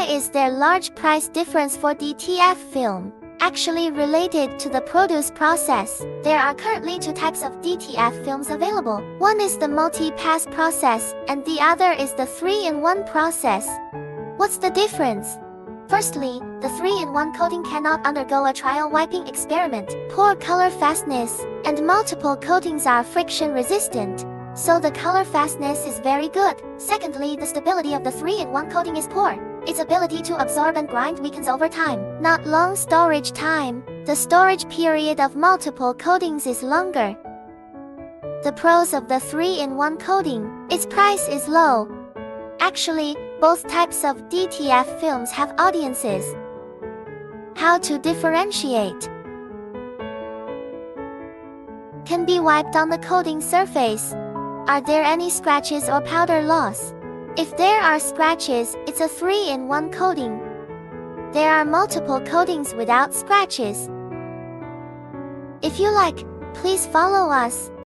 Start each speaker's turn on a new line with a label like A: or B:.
A: Why is there large price difference for DTF film? Actually related to the produce process. There are currently two types of DTF films available. One is the multi-pass process, and the other is the 3-in-1 process. What's the difference? Firstly, the 3-in-1 coating cannot undergo a trial wiping experiment. Poor color fastness, and multiple coatings are friction resistant, so the color fastness is very good. Secondly, the stability of the 3-in-1 coating is poor. Its ability to absorb and grind weakens over time. Not long storage time. The storage period of multiple coatings is longer. The pros of the 3-in-1 coating. Its price is low. Actually, both types of DTF films have audiences. How to differentiate? Can be wiped on the coating surface. Are there any scratches or powder loss? If there are scratches, it's a 3-in-1 coating. There are multiple coatings without scratches. If you like, please follow us.